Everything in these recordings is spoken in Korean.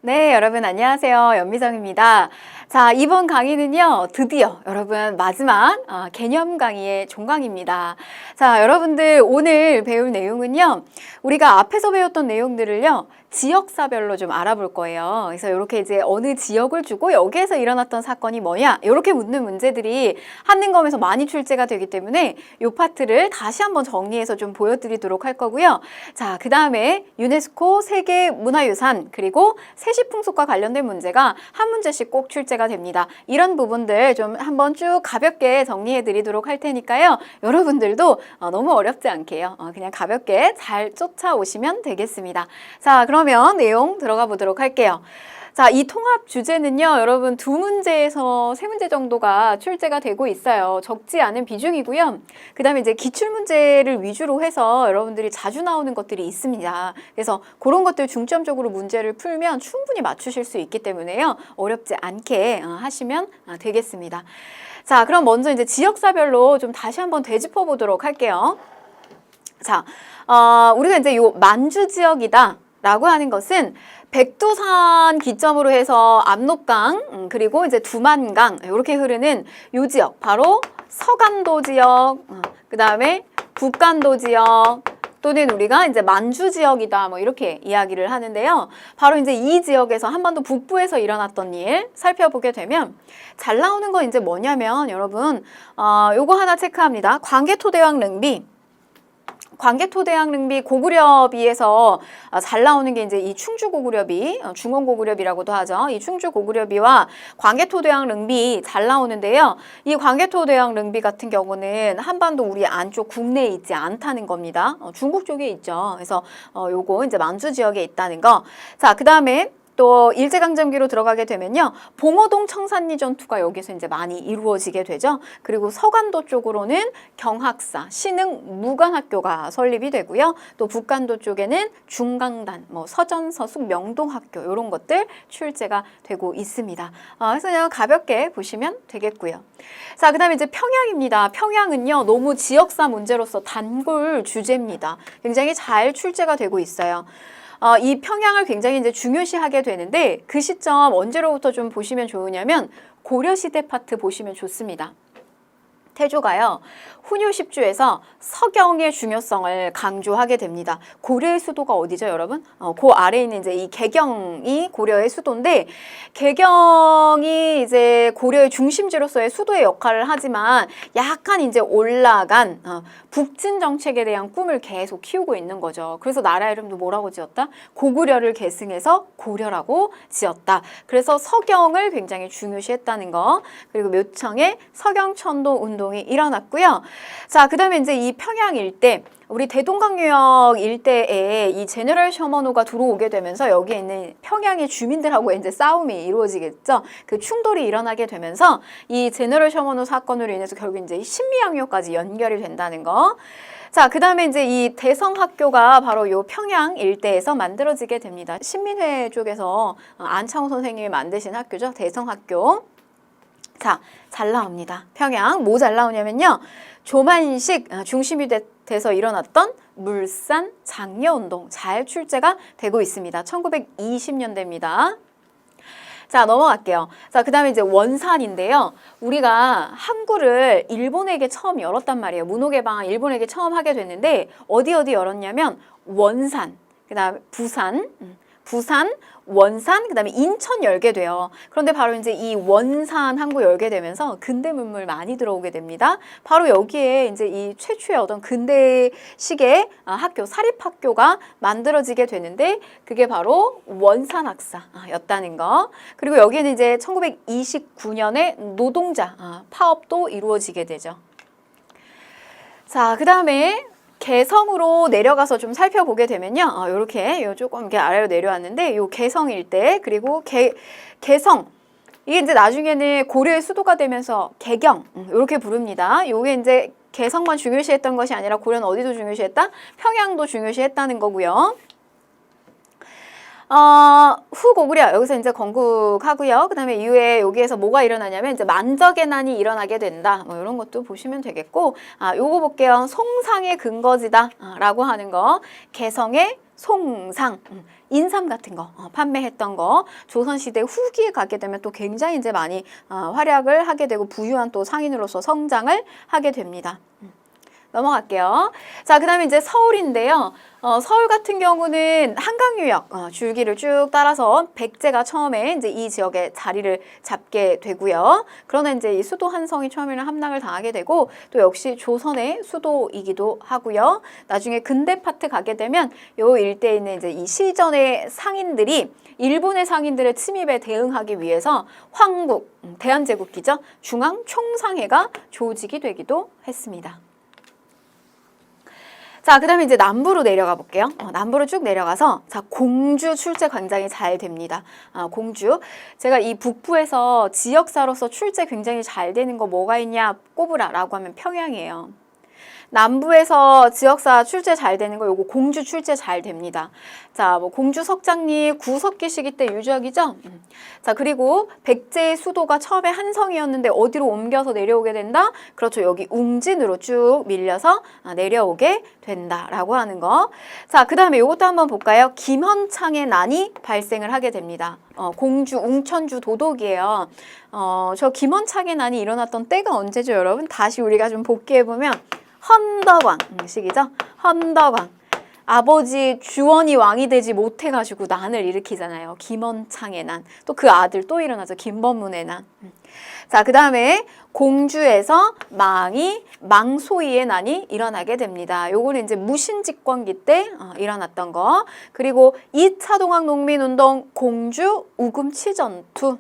네, 여러분 안녕하세요. 연미정입니다. 자, 이번 강의는요, 드디어 여러분 마지막 개념 강의의 종강입니다. 자, 여러분들 오늘 배울 내용은요, 우리가 앞에서 배웠던 내용들을요, 지역사별로 좀 알아볼 거예요. 그래서 이렇게 이제 어느 지역을 주고 여기에서 일어났던 사건이 뭐냐, 이렇게 묻는 문제들이 한능검에서 많이 출제가 되기 때문에 이 파트를 다시 한번 정리해서 좀 보여드리도록 할 거고요. 자, 그 다음에 유네스코 세계문화유산 그리고 세시풍속과 관련된 문제가 한 문제씩 꼭 출제가 됩니다. 이런 부분들 좀 한번 쭉 가볍게 정리해 드리도록 할 테니까요. 여러분들도 너무 어렵지 않게요. 그냥 가볍게 잘 쫓아오시면 되겠습니다. 자, 그러면 내용 들어가 보도록 할게요. 자, 이 통합 주제는요, 여러분 두 문제에서 세 문제 정도가 출제가 되고 있어요. 적지 않은 비중이고요. 그 다음에 이제 기출문제를 위주로 해서 여러분들이 자주 나오는 것들이 있습니다. 그래서 그런 것들 중점적으로 문제를 풀면 충분히 맞추실 수 있기 때문에요. 어렵지 않게 하시면 되겠습니다. 자, 그럼 먼저 이제 지역사별로 좀 다시 한번 되짚어 보도록 할게요. 자, 우리가 이제 요 만주 지역이다 라고 하는 것은 백두산 기점으로 해서 압록강 그리고 이제 두만강 이렇게 흐르는 요 지역, 바로 서간도 지역, 그 다음에 북간도 지역, 또는 우리가 이제 만주 지역이다 뭐 이렇게 이야기를 하는데요. 바로 이제 이 지역에서 한반도 북부에서 일어났던 일 살펴보게 되면 잘 나오는 건 이제 뭐냐면 여러분 요거 하나 체크합니다. 광개토대왕 능비. 광개토대왕 능비 고구려비에서 잘 나오는 게 이제 이 충주고구려비, 중원고구려비라고도 하죠. 이 충주고구려비와 광개토대왕 능비 잘 나오는데요. 이 광개토대왕 능비 같은 경우는 한반도 우리 안쪽 국내에 있지 않다는 겁니다. 중국 쪽에 있죠. 그래서 요거 이제 만주 지역에 있다는 거. 자, 그 다음에 또 일제강점기로 들어가게 되면요, 봉오동 청산리 전투가 여기서 이제 많이 이루어지게 되죠. 그리고 서간도 쪽으로는 경학사, 신흥 무관학교가 설립이 되고요. 또 북간도 쪽에는 중강단, 뭐 서전, 서숙, 명동학교 이런 것들 출제가 되고 있습니다. 그래서 그냥 가볍게 보시면 되겠고요. 자, 그다음에 이제 평양입니다. 평양은요, 너무 지역사 문제로서 단골 주제입니다. 굉장히 잘 출제가 되고 있어요. 이 평양을 굉장히 이제 중요시하게 되는데 그 시점 언제로부터 좀 보시면 좋으냐면 고려시대 파트 보시면 좋습니다. 태조가요, 훈요 10주에서 서경의 중요성을 강조하게 됩니다. 고려의 수도가 어디죠, 여러분? 그 아래에 있는 이제 이 개경이 고려의 수도인데, 개경이 이제 고려의 중심지로서의 수도의 역할을 하지만 약간 이제 올라간 북진 정책에 대한 꿈을 계속 키우고 있는 거죠. 그래서 나라 이름도 뭐라고 지었다? 고구려를 계승해서 고려라고 지었다. 그래서 서경을 굉장히 중요시했다는 거. 그리고 묘청에 서경천도 운동이 일어났고요. 자, 그 다음에 이제 이 평양 일대, 우리 대동강유역 일대에 이 제너럴 셔먼호가 들어오게 되면서 여기에 있는 평양의 주민들하고 이제 싸움이 이루어지겠죠. 그 충돌이 일어나게 되면서 이 제너럴 셔먼호 사건으로 인해서 결국 이제 신미양요까지 연결이 된다는 거. 자, 그 다음에 이제 이 대성학교가 바로 요 평양 일대에서 만들어지게 됩니다. 신민회 쪽에서 안창호 선생님이 만드신 학교죠. 대성학교. 자, 잘 나옵니다. 평양. 뭐 잘 나오냐면요, 조만식 중심이 돼서 일어났던 물산 장려운동 잘 출제가 되고 있습니다. 1920년대입니다. 자, 넘어갈게요. 자, 그 다음에 이제 원산인데요. 우리가 항구를 일본에게 처음 열었단 말이에요. 문호개방 일본에게 처음 하게 됐는데 어디 열었냐면 원산, 그 다음에 부산, 원산, 그 다음에 인천 열게 돼요. 그런데 바로 이제 이 원산 항구 열게 되면서 근대 문물 많이 들어오게 됩니다. 바로 여기에 이제 이 최초의 어떤 근대식의 학교, 사립학교가 만들어지게 되는데 그게 바로 원산학사였다는 거. 그리고 여기에는 이제 1929년에 노동자 파업도 이루어지게 되죠. 자, 그 다음에 개성으로 내려가서 좀 살펴보게 되면요, 요렇게 조금 이렇게 아래로 내려왔는데 요 개성 일대, 그리고 개성, 이게 이제 나중에는 고려의 수도가 되면서 개경 이렇게 부릅니다. 요게 이제 개성만 중요시했던 것이 아니라 고려는 어디도 중요시했다? 평양도 중요시했다는 거고요. 후고구려 여기서 이제 건국하고요. 그다음에 이후에 여기에서 뭐가 일어나냐면 이제 만적의 난이 일어나게 된다. 뭐 이런 것도 보시면 되겠고, 요거 볼게요. 송상의 근거지다라고 하는 거, 개성의 송상, 인삼 같은 거 판매했던 거, 조선시대 후기에 가게 되면 또 굉장히 이제 많이 활약을 하게 되고 부유한 또 상인으로서 성장을 하게 됩니다. 넘어갈게요. 자, 그 다음에 이제 서울인데요. 서울 같은 경우는 한강유역 줄기를 쭉 따라서 백제가 처음에 이제 이 지역에 자리를 잡게 되고요. 그러나 이제 이 수도 한성이 처음에는 함락을 당하게 되고 또 역시 조선의 수도이기도 하고요. 나중에 근대 파트 가게 되면 요 일대에 있는 이제 이 시전의 상인들이 일본의 상인들의 침입에 대응하기 위해서 황국, 대한제국기죠. 중앙총상회가 조직이 되기도 했습니다. 자, 그 다음에 이제 남부로 내려가 볼게요. 남부로 쭉 내려가서, 자, 공주 출제 굉장히 잘 됩니다. 공주. 제가 이 북부에서 지역사로서 출제 굉장히 잘 되는 거 뭐가 있냐 꼽으라라고 하면 평양이에요. 남부에서 지역사 출제 잘 되는 거 요거 공주 출제 잘 됩니다. 자, 뭐 공주 석장리 구석기 시기 때 유적이죠. 자, 그리고 백제의 수도가 처음에 한성이었는데 어디로 옮겨서 내려오게 된다? 그렇죠. 여기 웅진으로 쭉 밀려서 내려오게 된다라고 하는 거. 자, 그 다음에 요것도 한번 볼까요? 김헌창의 난이 발생을 하게 됩니다. 공주 웅천주 도독이에요. 저 김헌창의 난이 일어났던 때가 언제죠, 여러분? 다시 우리가 좀 복귀해보면 헌덕왕 시기죠. 헌덕왕. 아버지 주원이 왕이 되지 못해가지고 난을 일으키잖아요. 김헌창의 난. 또 그 아들 또 일어나죠. 김범문의 난. 자, 그 다음에 공주에서 망소이의 난이 일어나게 됩니다. 요거는 이제 무신집권기 때 일어났던 거. 그리고 2차 동학농민운동 공주 우금치전투.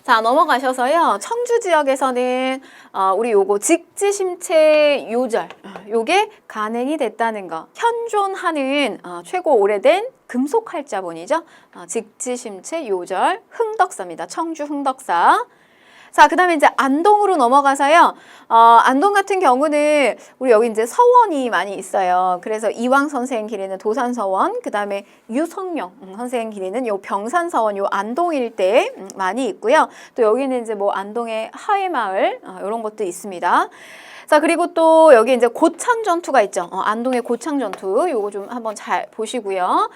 자, 넘어가셔서요. 청주 지역에서는 우리 요거 직지심체 요절 요게 간행이 됐다는 거. 현존하는 최고 오래된 금속 활자본이죠. 직지심체 요절 흥덕사입니다. 청주 흥덕사. 자, 그 다음에 이제 안동으로 넘어가서요. 안동 같은 경우는 우리 여기 이제 서원이 많이 있어요. 그래서 이왕 선생 기리는 도산서원, 그 다음에 유성룡 선생 기리는 요 병산서원, 요 안동 일대에 많이 있고요. 또 여기는 이제 뭐 안동의 하회마을 이런 것도 있습니다. 자, 그리고 또 여기 이제 고창 전투가 있죠. 안동의 고창 전투 요거 좀 한번 잘 보시고요.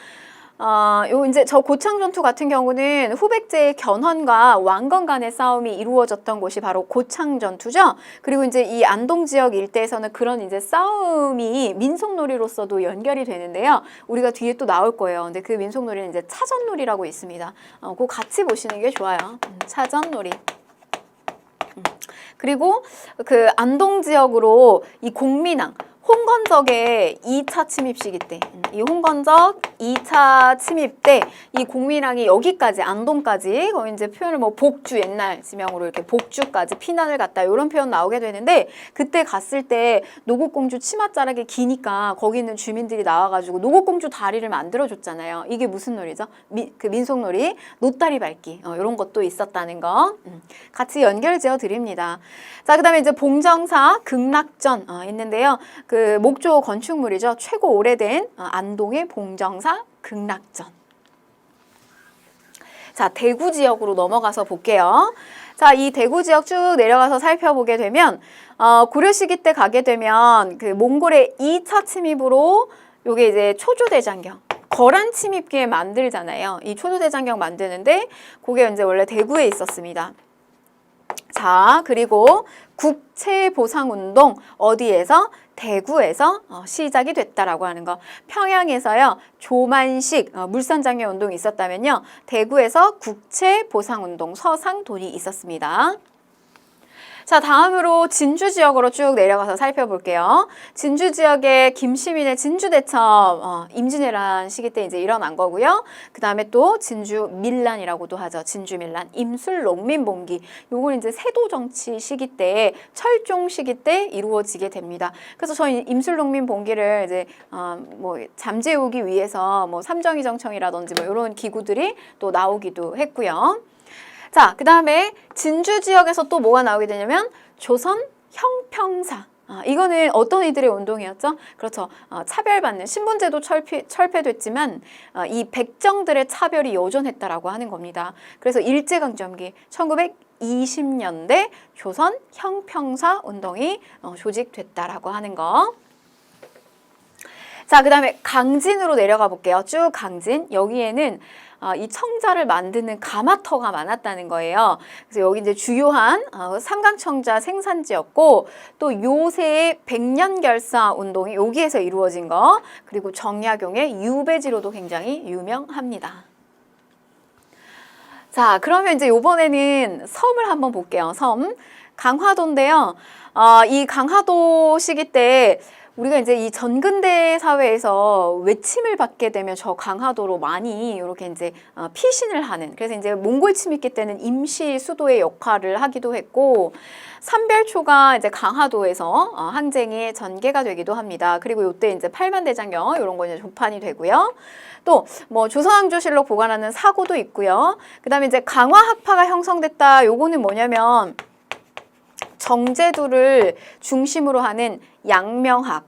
요 이제 저 고창 전투 같은 경우는 후백제의 견훤과 왕건 간의 싸움이 이루어졌던 곳이 바로 고창 전투죠. 그리고 이제 이 안동 지역 일대에서는 그런 이제 싸움이 민속놀이로서도 연결이 되는데요. 우리가 뒤에 또 나올 거예요. 근데 그 민속놀이는 이제 차전놀이라고 있습니다. 그거 같이 보시는 게 좋아요. 차전놀이. 그리고 그 안동 지역으로 이 공민왕 홍건적의 2차 침입 시기 때, 이 홍건적 2차 침입 때 이 공민왕이 여기까지 안동까지 거의 이제 표현을 뭐 복주 옛날 지명으로 이렇게 복주까지 피난을 갔다 이런 표현 나오게 되는데 그때 갔을 때 노국공주 치맛자락이 기니까 거기 있는 주민들이 나와가지고 노국공주 다리를 만들어줬잖아요. 이게 무슨 놀이죠? 그 민속놀이 노다리 밟기 이런 것도 있었다는 거 같이 연결지어 드립니다. 자, 그다음에 이제 봉정사 극락전 있는데요. 그 목조 건축물이죠. 최고 오래된 안동의 봉정사 극락전. 자, 대구 지역으로 넘어가서 볼게요. 자, 이 대구 지역 쭉 내려가서 살펴보게 되면 고려 시기 때 가게 되면 그 몽골의 2차 침입으로 요게 이제 초조대장경 거란 침입기에 만들잖아요. 이 초조대장경 만드는데 그게 이제 원래 대구에 있었습니다. 자, 그리고 국채보상운동 어디에서? 대구에서 시작이 됐다라고 하는 거. 평양에서요. 조만식 물산장려 운동이 있었다면요. 대구에서 국채보상운동 서상돈이 있었습니다. 자, 다음으로 진주 지역으로 쭉 내려가서 살펴볼게요. 진주 지역에 김시민의 진주대첩 임진왜란 시기 때 이제 일어난 거고요. 그 다음에 또 진주 밀란이라고도 하죠. 진주 밀란, 임술 농민봉기. 요건 이제 세도 정치 시기 때 철종 시기 때 이루어지게 됩니다. 그래서 저희 임술 농민봉기를 이제 뭐 잠재우기 위해서 뭐 삼정이정청이라든지 뭐 이런 기구들이 또 나오기도 했고요. 자, 그 다음에 진주 지역에서 또 뭐가 나오게 되냐면 조선 형평사. 이거는 어떤 이들의 운동이었죠? 그렇죠. 차별받는 신분제도 철폐됐지만 이 백정들의 차별이 여전했다라고 하는 겁니다. 그래서 일제강점기 1920년대 조선 형평사 운동이 조직됐다라고 하는 거. 자, 그 다음에 강진으로 내려가 볼게요. 쭉 강진. 여기에는 이 청자를 만드는 가마터가 많았다는 거예요. 그래서 여기 이제 주요한 삼강청자 생산지였고, 또 요새의 백년결사 운동이 여기에서 이루어진 거, 그리고 정약용의 유배지로도 굉장히 유명합니다. 자, 그러면 이제 이번에는 섬을 한번 볼게요. 섬. 강화도인데요. 이 강화도 시기 때 우리가 이제 이 전근대 사회에서 외침을 받게 되면 저 강화도로 많이 이렇게 이제 피신을 하는, 그래서 이제 몽골 침입기 때는 임시 수도의 역할을 하기도 했고, 삼별초가 이제 강화도에서 항쟁이 전개가 되기도 합니다. 그리고 이때 이제 팔만대장경 이런 거 이제 조판이 되고요. 또 뭐 조선왕조실록 보관하는 사고도 있고요. 그다음에 이제 강화학파가 형성됐다. 요거는 뭐냐면 정제도를 중심으로 하는 양명학.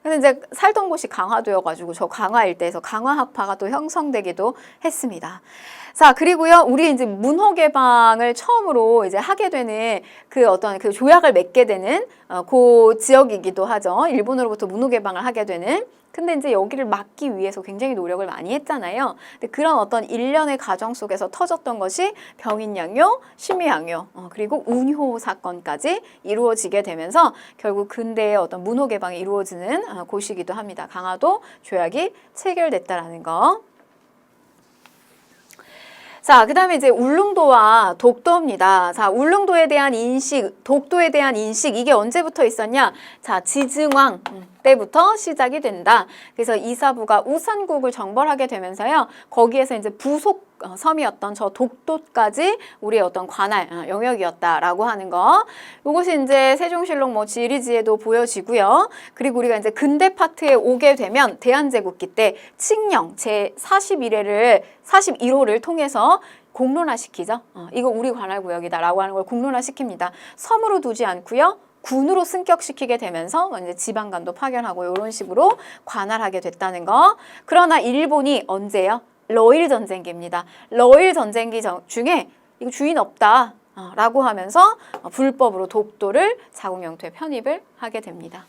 그래서 이제 살던 곳이 강화도여가지고 저 강화 일대에서 강화학파가 또 형성되기도 했습니다. 자, 그리고요, 우리 이제 문호 개방을 처음으로 이제 하게 되는 그 어떤 그 조약을 맺게 되는 그 지역이기도 하죠. 일본으로부터 문호 개방을 하게 되는. 근데 이제 여기를 막기 위해서 굉장히 노력을 많이 했잖아요. 근데 그런 어떤 일련의 과정 속에서 터졌던 것이 병인양요, 심의양요, 그리고 운효 사건까지 이루어지게 되면서 결국 근대의 어떤 문호 개방이 이루어지는 곳이기도 합니다. 강화도 조약이 체결됐다라는 거. 자, 그 다음에 이제 울릉도와 독도입니다. 자, 울릉도에 대한 인식, 독도에 대한 인식, 이게 언제부터 있었냐? 자, 지증왕 때부터 시작이 된다. 그래서 이사부가 우산국을 정벌하게 되면서요, 거기에서 이제 부속 섬이었던 저 독도까지 우리의 어떤 관할 영역이었다라고 하는 거. 이것이 이제 세종실록 뭐 지리지에도 보여지고요. 그리고 우리가 이제 근대 파트에 오게 되면 대한제국기 때 칙령 제 41호를 통해서 공론화시키죠. 이거 우리 관할구역이다라고 하는 걸 공론화시킵니다. 섬으로 두지 않고요, 군으로 승격시키게 되면서 이제 지방관도 파견하고 이런 식으로 관할하게 됐다는 거. 그러나 일본이 언제요? 러일 전쟁기입니다. 러일 전쟁기 중에 이거 주인 없다 라고 하면서 불법으로 독도를 자국 영토에 편입을 하게 됩니다.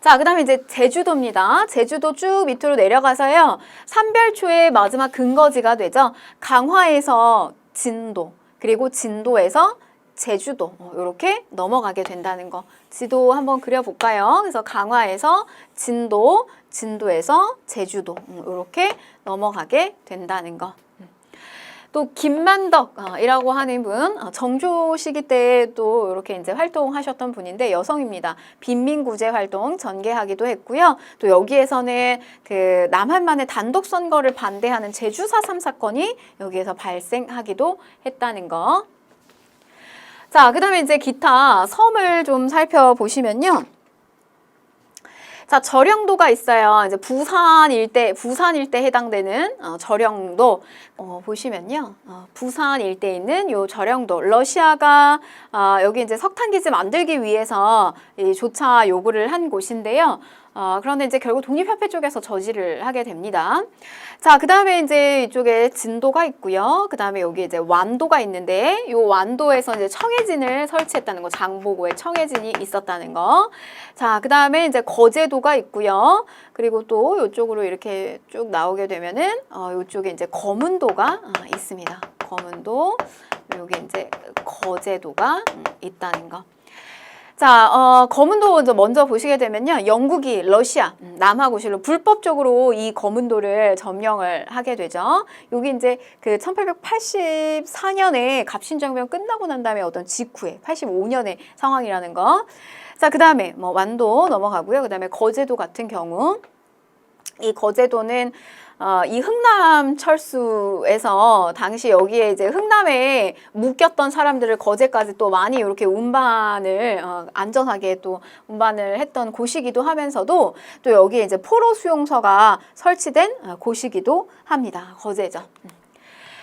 자, 그 다음에 이제 제주도입니다. 제주도 쭉 밑으로 내려가서요, 삼별초의 마지막 근거지가 되죠. 강화에서 진도, 그리고 진도에서 제주도, 이렇게 넘어가게 된다는 거. 지도 한번 그려볼까요? 그래서 강화에서 진도, 진도에서 제주도, 이렇게 넘어가게 된다는 거. 또 김만덕이라고 하는 분, 정조 시기 때도 이렇게 이제 활동하셨던 분인데 여성입니다. 빈민구제 활동 전개하기도 했고요. 또 여기에서는 그 남한만의 단독 선거를 반대하는 제주 4.3 사건이 여기에서 발생하기도 했다는 거. 자, 그 다음에 이제 기타 섬을 좀 살펴보시면요. 자, 저령도가 있어요. 이제 부산 일대 해당되는 저령도 보시면요. 부산 일대에 있는 요 저령도, 러시아가 여기 이제 석탄기지 만들기 위해서 이 조차 요구를 한 곳인데요. 그런데 이제 결국 독립협회 쪽에서 저지를 하게 됩니다. 자, 그 다음에 이제 이쪽에 진도가 있고요. 그 다음에 여기 이제 완도가 있는데, 요 완도에서 이제 청해진을 설치했다는 거, 장보고에 청해진이 있었다는 거. 자, 그 다음에 이제 거제도가 있고요. 그리고 또 이쪽으로 이렇게 쭉 나오게 되면은, 이쪽에 이제 거문도가 있습니다. 거문도, 여기 이제 거제도가 있다는 거. 자, 거문도 먼저 보시게 되면요, 영국이 러시아 남하고실로 불법적으로 이 거문도를 점령을 하게 되죠. 여기 이제 그 1884년에 갑신정변 끝나고 난 다음에 어떤 직후에 85년의 상황이라는 거. 자, 그 다음에 뭐 완도 넘어가고요. 그 다음에 거제도 같은 경우, 이 거제도는 이 흥남 철수에서 당시 여기에 이제 흥남에 묶였던 사람들을 거제까지 또 많이 이렇게 운반을 안전하게 또 운반을 했던 곳이기도 하면서도, 또 여기에 이제 포로 수용소가 설치된 곳이기도 합니다. 거제죠.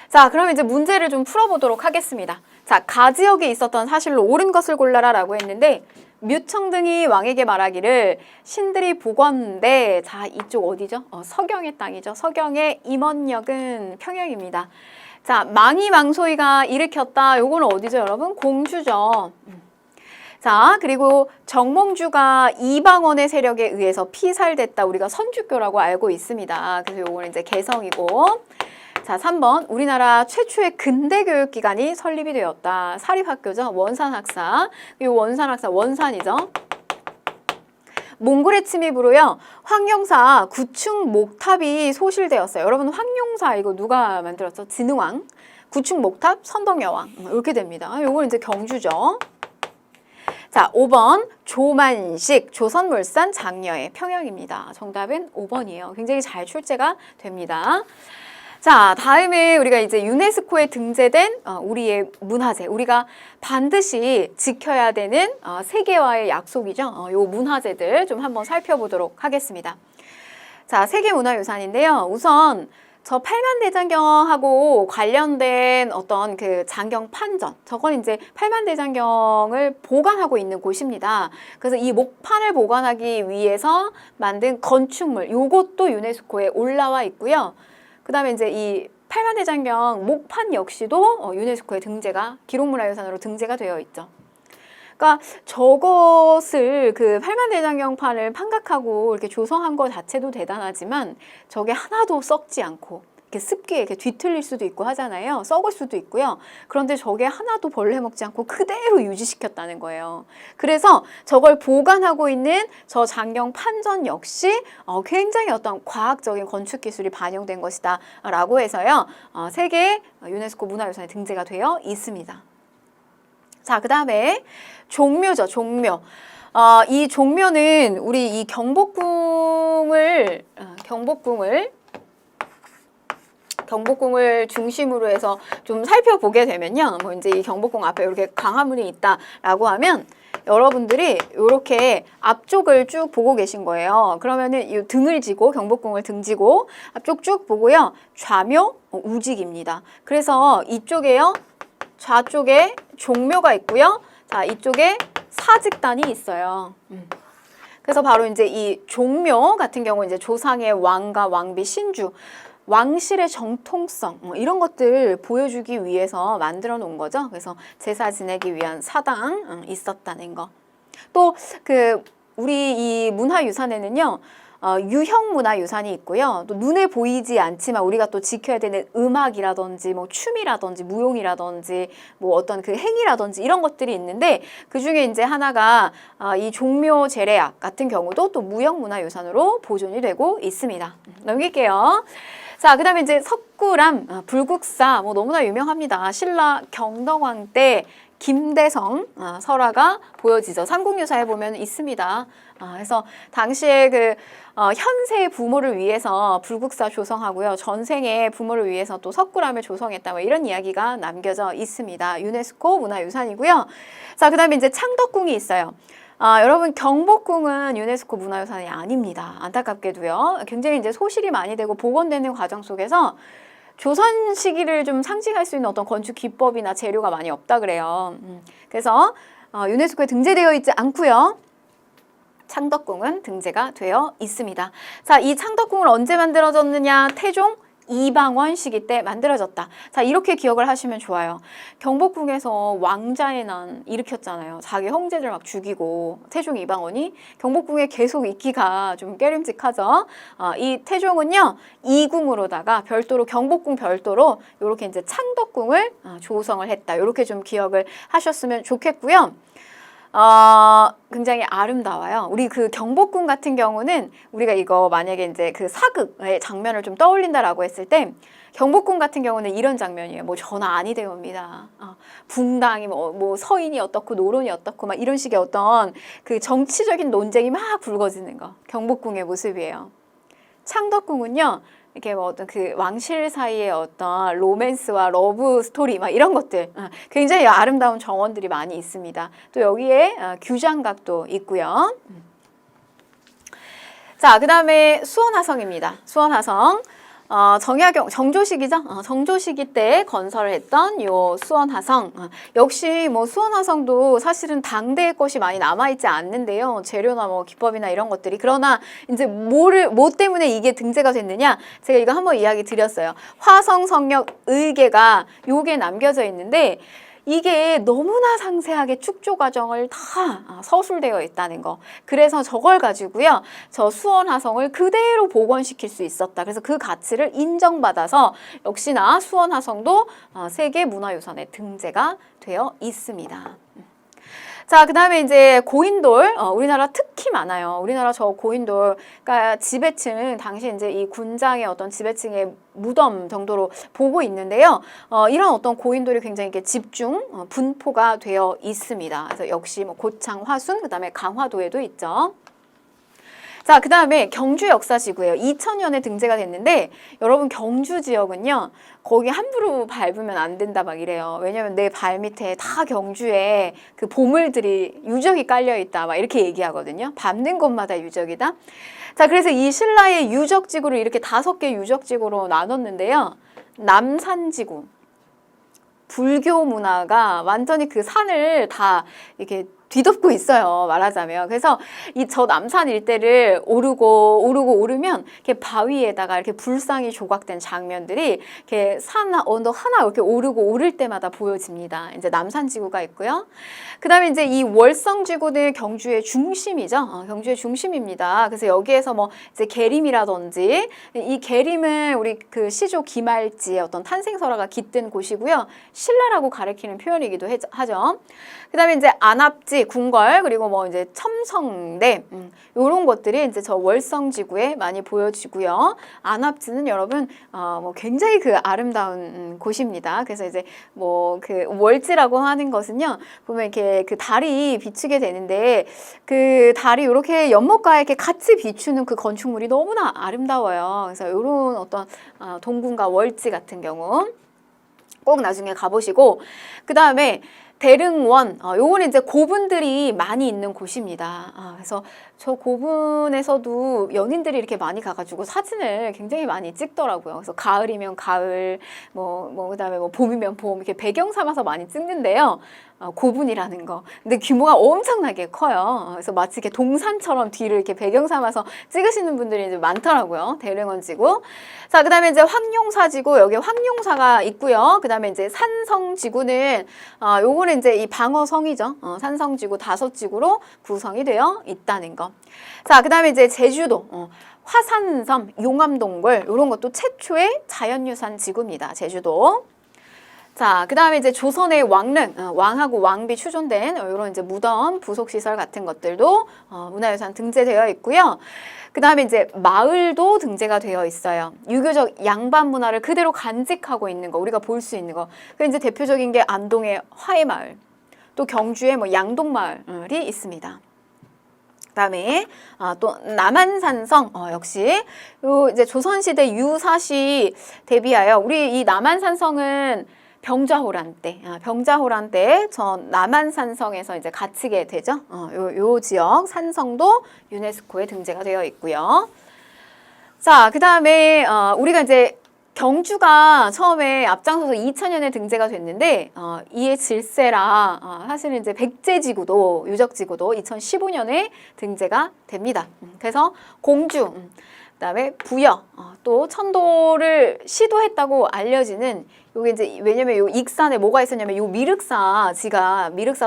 자, 그럼 이제 문제를 좀 풀어보도록 하겠습니다. 자, 자, 가 지역에 있었던 사실로 옳은 것을 골라라 라고 했는데 묘청등이 왕에게 말하기를 신들이 보건대. 자, 이쪽 어디죠? 서경의 땅이죠. 서경의 임원역은 평양입니다. 자, 망이망소이가 일으켰다. 요거는 어디죠, 여러분? 공주죠. 자, 그리고 정몽주가 이방원의 세력에 의해서 피살됐다. 우리가 선주교라고 알고 있습니다. 그래서 요거는 이제 개성이고. 자, 3번 우리나라 최초의 근대 교육기관이 설립이 되었다. 사립학교죠. 원산학사. 이 원산학사 원산이죠. 몽골의 침입으로요. 황룡사 구층 목탑이 소실되었어요. 여러분 황룡사 이거 누가 만들었죠? 진흥왕. 구층 목탑 선덕여왕 이렇게 됩니다. 요건 이제 경주죠. 자, 5번 조만식 조선물산 장려의 평양입니다. 정답은 5번이에요. 굉장히 잘 출제가 됩니다. 자, 다음에 우리가 이제 유네스코에 등재된 우리의 문화재, 우리가 반드시 지켜야 되는 세계와의 약속이죠. 요 문화재들 좀 한번 살펴보도록 하겠습니다. 자, 세계문화유산인데요. 우선 저 팔만대장경하고 관련된 어떤 그 장경 판전, 저건 이제 팔만대장경을 보관하고 있는 곳입니다. 그래서 이 목판을 보관하기 위해서 만든 건축물, 요것도 유네스코에 올라와 있고요. 그 다음에 이제 이 팔만대장경 목판 역시도 유네스코에 등재가, 기록문화유산으로 등재가 되어 있죠. 그러니까 저것을 그 팔만대장경판을 판각하고 이렇게 조성한 것 자체도 대단하지만 저게 하나도 썩지 않고 이렇게 습기에 이렇게 뒤틀릴 수도 있고 하잖아요. 썩을 수도 있고요. 그런데 저게 하나도 벌레 먹지 않고 그대로 유지시켰다는 거예요. 그래서 저걸 보관하고 있는 저 장경 판전 역시 굉장히 어떤 과학적인 건축 기술이 반영된 것이다 라고 해서요. 세계 유네스코 문화유산에 등재가 되어 있습니다. 자, 그 다음에 종묘죠, 종묘. 이 종묘는 우리 이 경복궁을 중심으로 해서 좀 살펴보게 되면요. 뭐 이제 이 경복궁 앞에 이렇게 광화문이 있다라고 하면 여러분들이 이렇게 앞쪽을 쭉 보고 계신 거예요. 그러면은 이 등을 지고 경복궁을 등지고 앞쪽 쭉 보고요. 좌묘, 우직입니다. 그래서 이쪽에요. 좌쪽에 종묘가 있고요. 자, 이쪽에 사직단이 있어요. 그래서 바로 이제 이 종묘 같은 경우 이제 조상의 왕과 왕비, 신주, 왕실의 정통성 이런 것들 보여주기 위해서 만들어 놓은 거죠. 그래서 제사 지내기 위한 사당 있었다는 거. 또 그 우리 이 문화유산에는요. 유형 문화유산이 있고요. 또 눈에 보이지 않지만 우리가 또 지켜야 되는 음악이라든지 뭐 춤이라든지 무용이라든지 뭐 어떤 그 행위라든지 이런 것들이 있는데 그 중에 이제 하나가 이 종묘 제례악 같은 경우도 또 무형 문화유산으로 보존이 되고 있습니다. 넘길게요. 자, 그 다음에 이제 석굴암, 불국사 뭐 너무나 유명합니다. 신라 경덕왕 때 김대성 설화가 보여지죠. 삼국유사에 보면 있습니다. 그래서 당시에 그 현세 부모를 위해서 불국사 조성하고요. 전생의 부모를 위해서 또 석굴암을 조성했다. 뭐 이런 이야기가 남겨져 있습니다. 유네스코 문화유산이고요. 자, 그 다음에 이제 창덕궁이 있어요. 여러분 경복궁은 유네스코 문화유산이 아닙니다. 안타깝게도요. 굉장히 이제 소실이 많이 되고 복원되는 과정 속에서 조선 시기를 좀 상징할 수 있는 어떤 건축 기법이나 재료가 많이 없다 그래요. 그래서 유네스코에 등재되어 있지 않고요. 창덕궁은 등재가 되어 있습니다. 자, 이 창덕궁을 언제 만들어졌느냐? 태종 이방원 시기 때 만들어졌다. 자, 이렇게 기억을 하시면 좋아요. 경복궁에서 왕자의 난 일으켰잖아요. 자기 형제들 막 죽이고 태종 이방원이 경복궁에 계속 있기가 좀 깨름직하죠. 이 태종은요 이궁으로다가 별도로 경복궁 별도로 이렇게 이제 창덕궁을 조성을 했다. 이렇게 좀 기억을 하셨으면 좋겠고요. 굉장히 아름다워요. 우리 그 경복궁 같은 경우는 우리가 이거 만약에 이제 그 사극의 장면을 좀 떠올린다라고 했을 때 경복궁 같은 경우는 이런 장면이에요. 뭐 전화 아니되옵니다. 붕당이 뭐 서인이 어떻고 노론이 어떻고 막 이런 식의 어떤 그 정치적인 논쟁이 막 불거지는 거. 경복궁의 모습이에요. 창덕궁은요. 이렇게 뭐 어떤 그 왕실 사이의 어떤 로맨스와 러브 스토리 막 이런 것들 굉장히 아름다운 정원들이 많이 있습니다. 또 여기에 규장각도 있고요. 자, 그 다음에 수원화성입니다. 수원화성. 정조시기죠. 정조시기 때 건설을 했던 요 수원화성. 역시 뭐 수원화성도 사실은 당대의 것이 많이 남아있지 않는데요. 재료나 뭐 기법이나 이런 것들이. 그러나 이제 뭐 때문에 이게 등재가 됐느냐? 제가 이거 한번 이야기 드렸어요. 화성성역 의계가 요게 남겨져 있는데 이게 너무나 상세하게 축조 과정을 다 서술되어 있다는 거. 그래서 저걸 가지고요. 저 수원화성을 그대로 복원시킬 수 있었다. 그래서 그 가치를 인정받아서 역시나 수원화성도 세계문화유산에 등재가 되어 있습니다. 자, 그 다음에 이제 고인돌, 우리나라 특히 많아요. 우리나라 저 고인돌, 그러니까 지배층, 당시 이제 이 군장의 어떤 지배층의 무덤 정도로 보고 있는데요. 이런 어떤 고인돌이 굉장히 이렇게 집중, 분포가 되어 있습니다. 그래서 역시 뭐 고창, 화순, 그 다음에 강화도에도 있죠. 자, 그 다음에 경주 역사지구예요. 2000년에 등재가 됐는데 여러분 경주 지역은요. 거기 함부로 밟으면 안 된다 막 이래요. 왜냐면 내 발 밑에 다 경주에 그 보물들이 유적이 깔려 있다 막 이렇게 얘기하거든요. 밟는 곳마다 유적이다. 자, 그래서 이 신라의 유적지구를 이렇게 5개 유적지구로 나눴는데요. 남산지구. 불교 문화가 완전히 그 산을 다 이렇게 뒤덮고 있어요. 말하자면. 그래서 이 저 남산 일대를 오르면 이렇게 바위에다가 이렇게 불상이 조각된 장면들이 이렇게 언덕 하나 이렇게 오를 때마다 보여집니다. 이제 남산지구가 있고요. 그다음에 이제 이 월성지구는 경주의 중심이죠. 경주의 중심입니다. 그래서 여기에서 뭐 이제 계림이라든지 이 계림은 우리 그 시조 기말지의 어떤 탄생설화가 깃든 곳이고요. 신라라고 가리키는 표현이기도 하죠. 그다음에 이제 안압지, 궁궐, 그리고 뭐 이제 첨성대 요런 것들이 이제 저 월성지구에 많이 보여지고요. 안압지는 여러분 뭐 굉장히 그 아름다운 곳입니다. 그래서 이제 뭐 그 월지라고 하는 것은요. 보면 이렇게 그 달이 비추게 되는데 그 달이 이렇게 연못가에 이렇게 같이 비추는 그 건축물이 너무나 아름다워요. 그래서 요런 어떤 동궁과 월지 같은 경우 꼭 나중에 가보시고 그 다음에 대릉원, 요거는 이제 고분들이 많이 있는 곳입니다. 그래서 저 고분에서도 연인들이 이렇게 많이 가가지고 사진을 굉장히 많이 찍더라고요. 그래서 가을이면 가을, 그다음에 뭐 봄이면 봄, 이렇게 배경 삼아서 많이 찍는데요. 고분이라는 거. 근데 규모가 엄청나게 커요. 그래서 마치 이렇게 동산처럼 뒤를 이렇게 배경 삼아서 찍으시는 분들이 이제 많더라고요. 대릉원지구. 자, 그 다음에 이제 황룡사지구, 여기 황룡사가 있고요. 그 다음에 이제 산성지구는, 요거는 이제 이 방어성이죠. 산성지구 5지구로 구성이 되어 있다는 거. 자, 그 다음에 이제 제주도, 화산섬, 용암동굴, 요런 것도 최초의 자연유산 지구입니다. 제주도. 자, 그 다음에 이제 조선의 왕릉, 왕하고 왕비 추존된 이런 이제 무덤, 부속시설 같은 것들도 문화유산 등재되어 있고요. 그 다음에 이제 마을도 등재가 되어 있어요. 유교적 양반 문화를 그대로 간직하고 있는 거, 우리가 볼 수 있는 거. 그 이제 대표적인 게 안동의 화해마을, 또 경주의 뭐 양동마을이 있습니다. 그다음에 또 남한산성 역시 요 이제 조선시대 유사시 대비하여 우리 이 남한산성은 병자호란 때 저 남한산성에서 이제 갇히게 되죠. 요 지역 산성도 유네스코에 등재가 되어 있고요. 자, 그다음에 우리가 이제 경주가 처음에 앞장서서 2000년에 등재가 됐는데 이에 질세라 사실은 이제 백제지구도 유적지구도 2015년에 등재가 됩니다. 그래서 공주 그다음에 부여 또 천도를 시도했다고 알려지는 요게 이제 왜냐면 요 익산에 뭐가 있었냐면 요 미륵사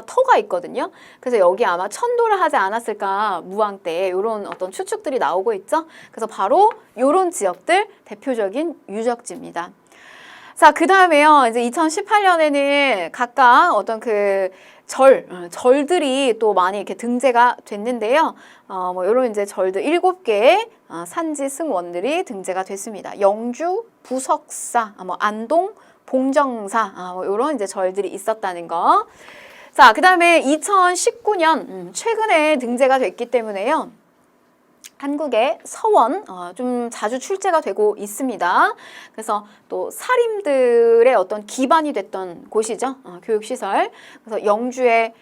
터가 있거든요. 그래서 여기 아마 천도를 하지 않았을까 무왕 때 요런 어떤 추측들이 나오고 있죠. 그래서 바로 요런 지역들 대표적인 유적지입니다. 자, 그 다음에요. 이제 2018년에는 각각 어떤 그 절들이 또 많이 이렇게 등재가 됐는데요. 뭐 요런 이제 절들 7개의 산지 승원들이 등재가 됐습니다. 영주, 부석사, 뭐 안동, 봉정사, 뭐 요런 이제 절들이 있었다는 거. 자, 그 다음에 2019년 최근에 등재가 됐기 때문에요. 한국의 서원 좀 자주 출제가 되고 있습니다. 그래서 또 사림들의 어떤 기반이 됐던 곳이죠. 교육시설. 그래서 영주의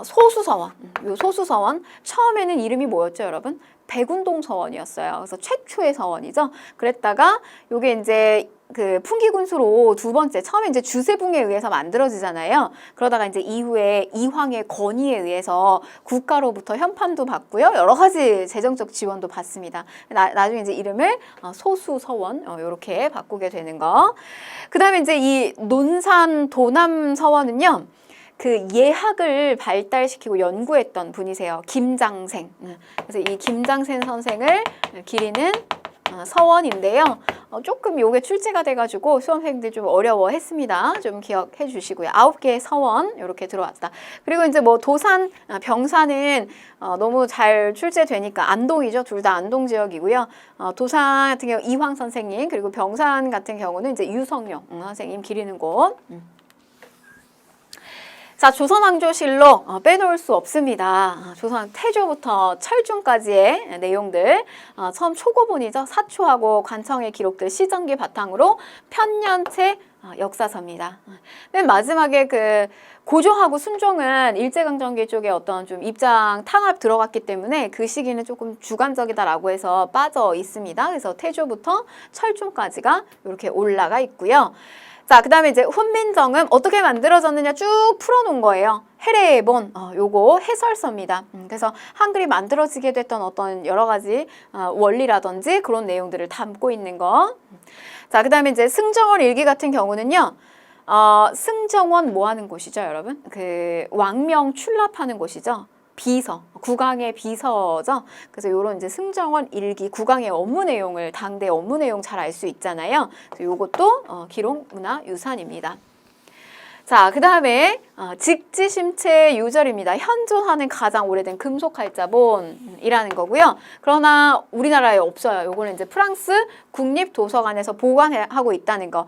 소수서원. 요 소수서원 처음에는 이름이 뭐였죠, 여러분? 백운동 서원이었어요. 그래서 최초의 서원이죠. 그랬다가 요게 이제 그 풍기군수로 두 번째, 처음에 이제 주세붕에 의해서 만들어지잖아요. 그러다가 이제 이후에 이황의 건의에 의해서 국가로부터 현판도 받고요. 여러 가지 재정적 지원도 받습니다. 나중에 이제 이름을 소수서원 이렇게 바꾸게 되는 거. 그 다음에 이제 이 논산 도남서원은요. 그 예학을 발달시키고 연구했던 분이세요. 김장생. 그래서 이 김장생 선생을 기리는 서원인데요. 조금 요게 출제가 돼가지고 수험생들 좀 어려워했습니다. 좀 기억해 주시고요. 9개의 서원 이렇게 들어왔다. 그리고 이제 뭐 도산, 병산은 너무 잘 출제되니까 안동이죠. 둘 다 안동 지역이고요. 도산 같은 경우 이황 선생님, 그리고 병산 같은 경우는 이제 유성룡 선생님 기리는 곳. 자, 조선왕조실록 빼놓을 수 없습니다. 조선 태조부터 철중까지의 내용들, 처음 초고본이죠. 사초하고 관청의 기록들 시전기 바탕으로 편년체 역사서입니다. 맨 마지막에 그 고종하고 순종은 일제강점기 쪽에 어떤 좀 입장 탕압 들어갔기 때문에 그 시기는 조금 주관적이다라고 해서 빠져 있습니다. 그래서 태조부터 철중까지가 이렇게 올라가 있고요. 자, 그 다음에 이제 훈민정음 어떻게 만들어졌느냐 쭉 풀어놓은 거예요. 해례본, 요거 해설서입니다. 그래서 한글이 만들어지게 됐던 어떤 여러 가지 원리라든지 그런 내용들을 담고 있는 거. 자, 그 다음에 이제 승정원 일기 같은 경우는요. 승정원 뭐 하는 곳이죠, 여러분? 그 왕명 출납하는 곳이죠. 비서, 국왕의 비서죠. 그래서 요런 이제 승정원 일기, 국왕의 업무 내용을, 당대 업무 내용 잘 알 수 있잖아요. 그래서 요것도 기록 문화 유산입니다. 자, 그 다음에 직지심체 유절입니다. 현존하는 가장 오래된 금속활자본이라는 거고요. 그러나 우리나라에 없어요. 요거는 이제 프랑스 국립도서관에서 보관하고 있다는 거.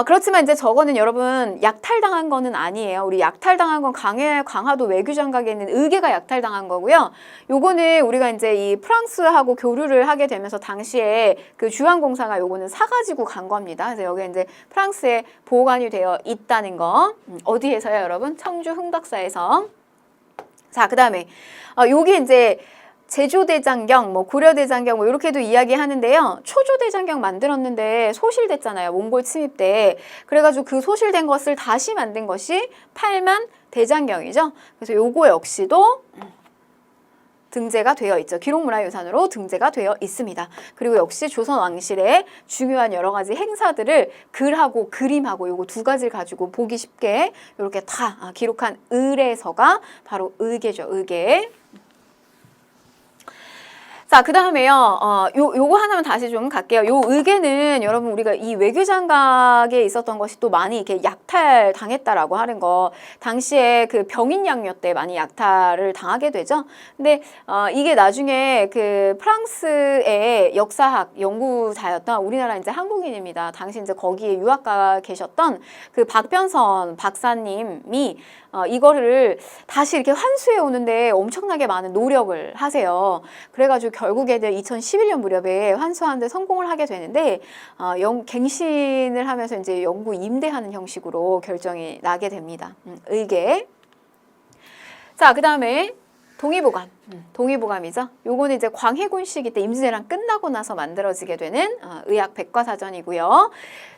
그렇지만 이제 저거는 여러분 약탈당한 거는 아니에요. 우리 약탈당한 건 강화도 외교장각에 있는 의계가 약탈당한 거고요. 요거는 우리가 이제 이 프랑스하고 교류를 하게 되면서 당시에 그 주한공사가 요거는 사가지고 간 겁니다. 그래서 여기 이제 프랑스에 보관이 되어 있다는 거. 어디에서요, 여러분? 청주 흥덕사에서. 자, 그 다음에 요게 이제 제조대장경, 뭐 고려대장경 뭐 이렇게도 이야기하는데요. 초조대장경 만들었는데 소실됐잖아요. 몽골 침입 때. 그래가지고 그 소실된 것을 다시 만든 것이 8만 대장경이죠. 그래서 요거 역시도 등재가 되어 있죠. 기록문화유산으로 등재가 되어 있습니다. 그리고 역시 조선 왕실의 중요한 여러 가지 행사들을 글하고 그림하고 요거 두 가지를 가지고 보기 쉽게 이렇게 다 기록한 의례서가 바로 의계죠. 의계. 자, 그 다음에요, 요거 하나만 다시 좀 갈게요. 요 의계는 여러분 우리가 이 외교장각에 있었던 것이 또 많이 이렇게 약탈 당했다라고 하는 거, 당시에 그 병인양요 때 많이 약탈을 당하게 되죠. 근데, 이게 나중에 그 프랑스의 역사학 연구자였던 우리나라 이제 한국인입니다. 당시 이제 거기에 유학가 계셨던 그 박변선 박사님이 이거를 다시 이렇게 환수해 오는데 엄청나게 많은 노력을 하세요. 그래가지고 결국에는 2011년 무렵에 환수하는데 성공을 하게 되는데 갱신을 하면서 이제 영구 임대하는 형식으로 결정이 나게 됩니다. 의계. 자, 그 다음에 동의보감. 동의보감이죠. 요거는 이제 광해군 시기 때 임진왜란 끝나고 나서 만들어지게 되는 의학 백과사전이고요.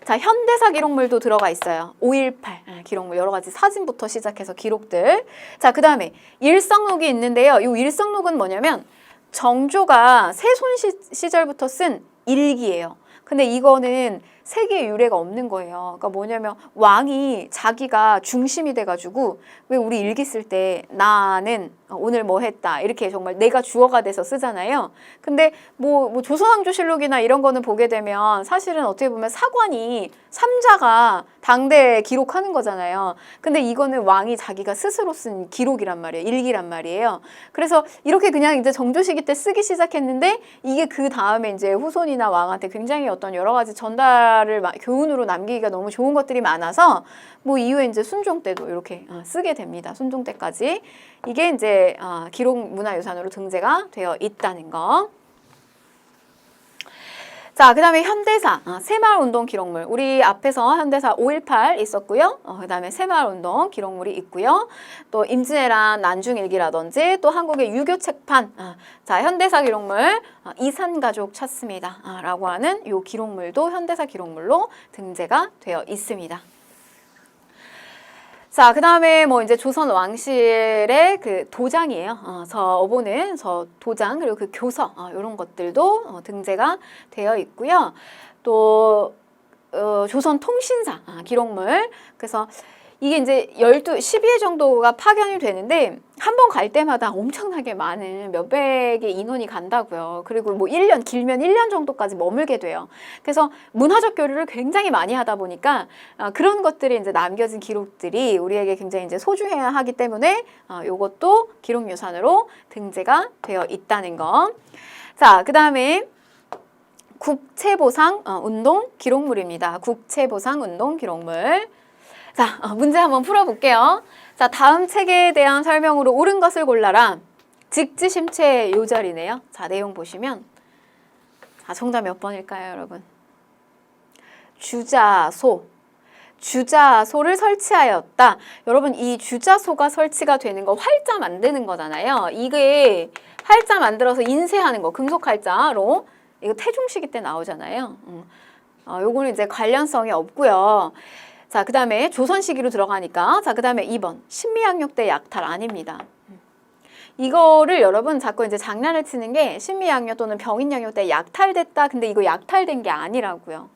자, 현대사 기록물도 들어가 있어요. 5.18 기록물 여러 가지 사진부터 시작해서 기록들. 자, 그 다음에 일성록이 있는데요. 요 일성록은 뭐냐면 정조가 세손 시절부터 쓴 일기예요. 근데 이거는 세계에 유례가 없는 거예요. 그러니까 뭐냐면 왕이 자기가 중심이 돼가지고 왜 우리 일기 쓸 때 나는 오늘 뭐 했다 이렇게 정말 내가 주어가 돼서 쓰잖아요. 근데 뭐 조선왕조실록이나 이런 거는 보게 되면 사실은 어떻게 보면 사관이 삼자가 당대에 기록하는 거잖아요. 근데 이거는 왕이 자기가 스스로 쓴 기록이란 말이에요. 일기란 말이에요. 그래서 이렇게 그냥 이제 정조 시기 때 쓰기 시작했는데 이게 그 다음에 이제 후손이나 왕한테 굉장히 어떤 여러 가지 전달을 교훈으로 남기기가 너무 좋은 것들이 많아서 뭐 이후에 이제 순종 때도 이렇게 쓰게 됩니다. 순종 때까지. 이게 이제 기록 문화유산으로 등재가 되어 있다는 거. 자, 그 다음에 현대사, 새마을운동 기록물. 우리 앞에서 현대사 5.18 있었고요. 그 다음에 새마을운동 기록물이 있고요. 또 임진왜란 난중일기라든지 또 한국의 유교 책판. 자, 현대사 기록물 이산가족 찾습니다. 라고 하는 요 기록물도 현대사 기록물로 등재가 되어 있습니다. 자, 그 다음에 뭐 이제 조선 왕실의 그 도장이에요. 저 어보는 저 도장 그리고 그 교서 이런 것들도 등재가 되어 있고요. 또 조선 통신사 기록물. 그래서 이게 이제 12회 정도가 파견이 되는데 한 번 갈 때마다 엄청나게 많은 몇백의 인원이 간다고요. 그리고 뭐 1년, 길면 1년 정도까지 머물게 돼요. 그래서 문화적 교류를 굉장히 많이 하다 보니까 그런 것들이 이제 남겨진 기록들이 우리에게 굉장히 이제 소중해야 하기 때문에 요것도 기록유산으로 등재가 되어 있다는 거. 자, 그 다음에 국채보상 운동 기록물입니다. 국채보상 운동 기록물. 자, 문제 한번 풀어볼게요. 자, 다음 책에 대한 설명으로 옳은 것을 골라라. 직지심체 요절이네요. 자, 내용 보시면 자, 정답 몇 번일까요, 여러분? 주자소. 주자소를 설치하였다. 여러분, 이 주자소가 설치가 되는 거 활자 만드는 거잖아요. 이게 활자 만들어서 인쇄하는 거, 금속 활자로. 이거 태종시기 때 나오잖아요. 요거는 이제 관련성이 없고요. 자, 그 다음에 조선 시기로 들어가니까 자, 그 다음에 2번 신미양요 때 약탈 아닙니다. 이거를 여러분 자꾸 이제 장난을 치는 게 신미양요 또는 병인양요 때 약탈됐다. 근데 이거 약탈된 게 아니라고요.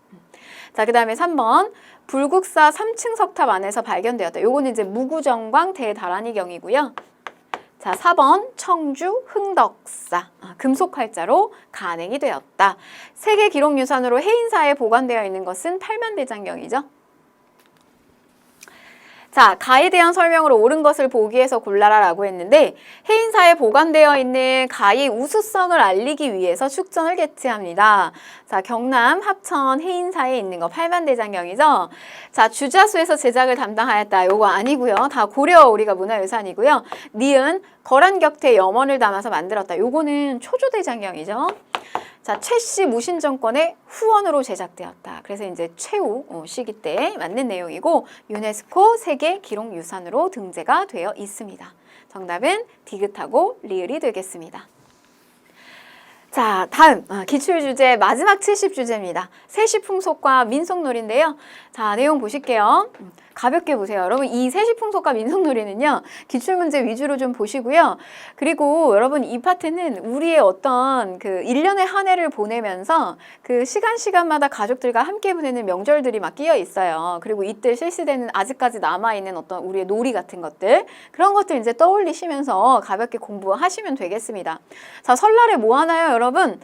자, 그 다음에 3번 불국사 3층 석탑 안에서 발견되었다. 요거는 이제 무구정광 대다란이경이고요. 자, 4번 청주 흥덕사 금속활자로 간행이 되었다. 세계 기록유산으로 해인사에 보관되어 있는 것은 팔만대장경이죠. 자, 가에 대한 설명으로 옳은 것을 보기에서 골라라 라고 했는데 해인사에 보관되어 있는 가의 우수성을 알리기 위해서 축전을 개최합니다. 자, 경남 합천 해인사에 있는 거 팔만대장경이죠. 자, 주자수에서 제작을 담당하였다. 요거 아니고요. 다 고려 우리가 문화유산이고요. 니은 거란격태 염원을 담아서 만들었다. 요거는 초조대장경이죠. 자, 최씨 무신정권의 후원으로 제작되었다. 그래서 이제 최후 시기 때 맞는 내용이고 유네스코 세계 기록유산으로 등재가 되어 있습니다. 정답은 디귿하고 리을이 되겠습니다. 자, 다음 기출주제 마지막 70주제입니다. 세시풍속과 민속놀이인데요. 자, 내용 보실게요. 가볍게 보세요. 여러분 이 세시풍속과 민속놀이는요. 기출문제 위주로 좀 보시고요. 그리고 여러분 이 파트는 우리의 어떤 그 1년의 한 해를 보내면서 그 시간마다 가족들과 함께 보내는 명절들이 막 끼어 있어요. 그리고 이때 실시되는 아직까지 남아있는 어떤 우리의 놀이 같은 것들 그런 것들 이제 떠올리시면서 가볍게 공부하시면 되겠습니다. 자, 설날에 뭐 하나요, 여러분?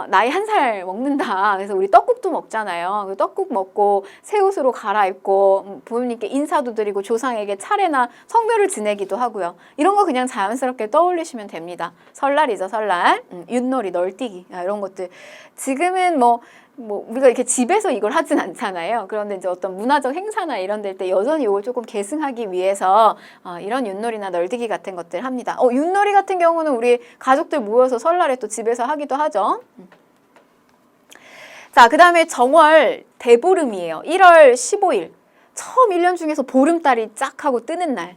나이 1살 먹는다. 그래서 우리 떡국도 먹잖아요. 떡국 먹고 새 옷으로 갈아입고 부모님께 인사도 드리고 조상에게 차례나 성묘를 지내기도 하고요. 이런 거 그냥 자연스럽게 떠올리시면 됩니다. 설날이죠, 설날. 윷놀이, 널뛰기 이런 것들. 지금은 뭐 우리가 이렇게 집에서 이걸 하진 않잖아요. 그런데 이제 어떤 문화적 행사나 이런 데 때 여전히 이걸 조금 계승하기 위해서 이런 윷놀이나 널뛰기 같은 것들 합니다. 윷놀이 같은 경우는 우리 가족들 모여서 설날에 또 집에서 하기도 하죠. 자, 그 다음에 정월 대보름이에요. 1월 15일. 처음 1년 중에서 보름달이 쫙 하고 뜨는 날.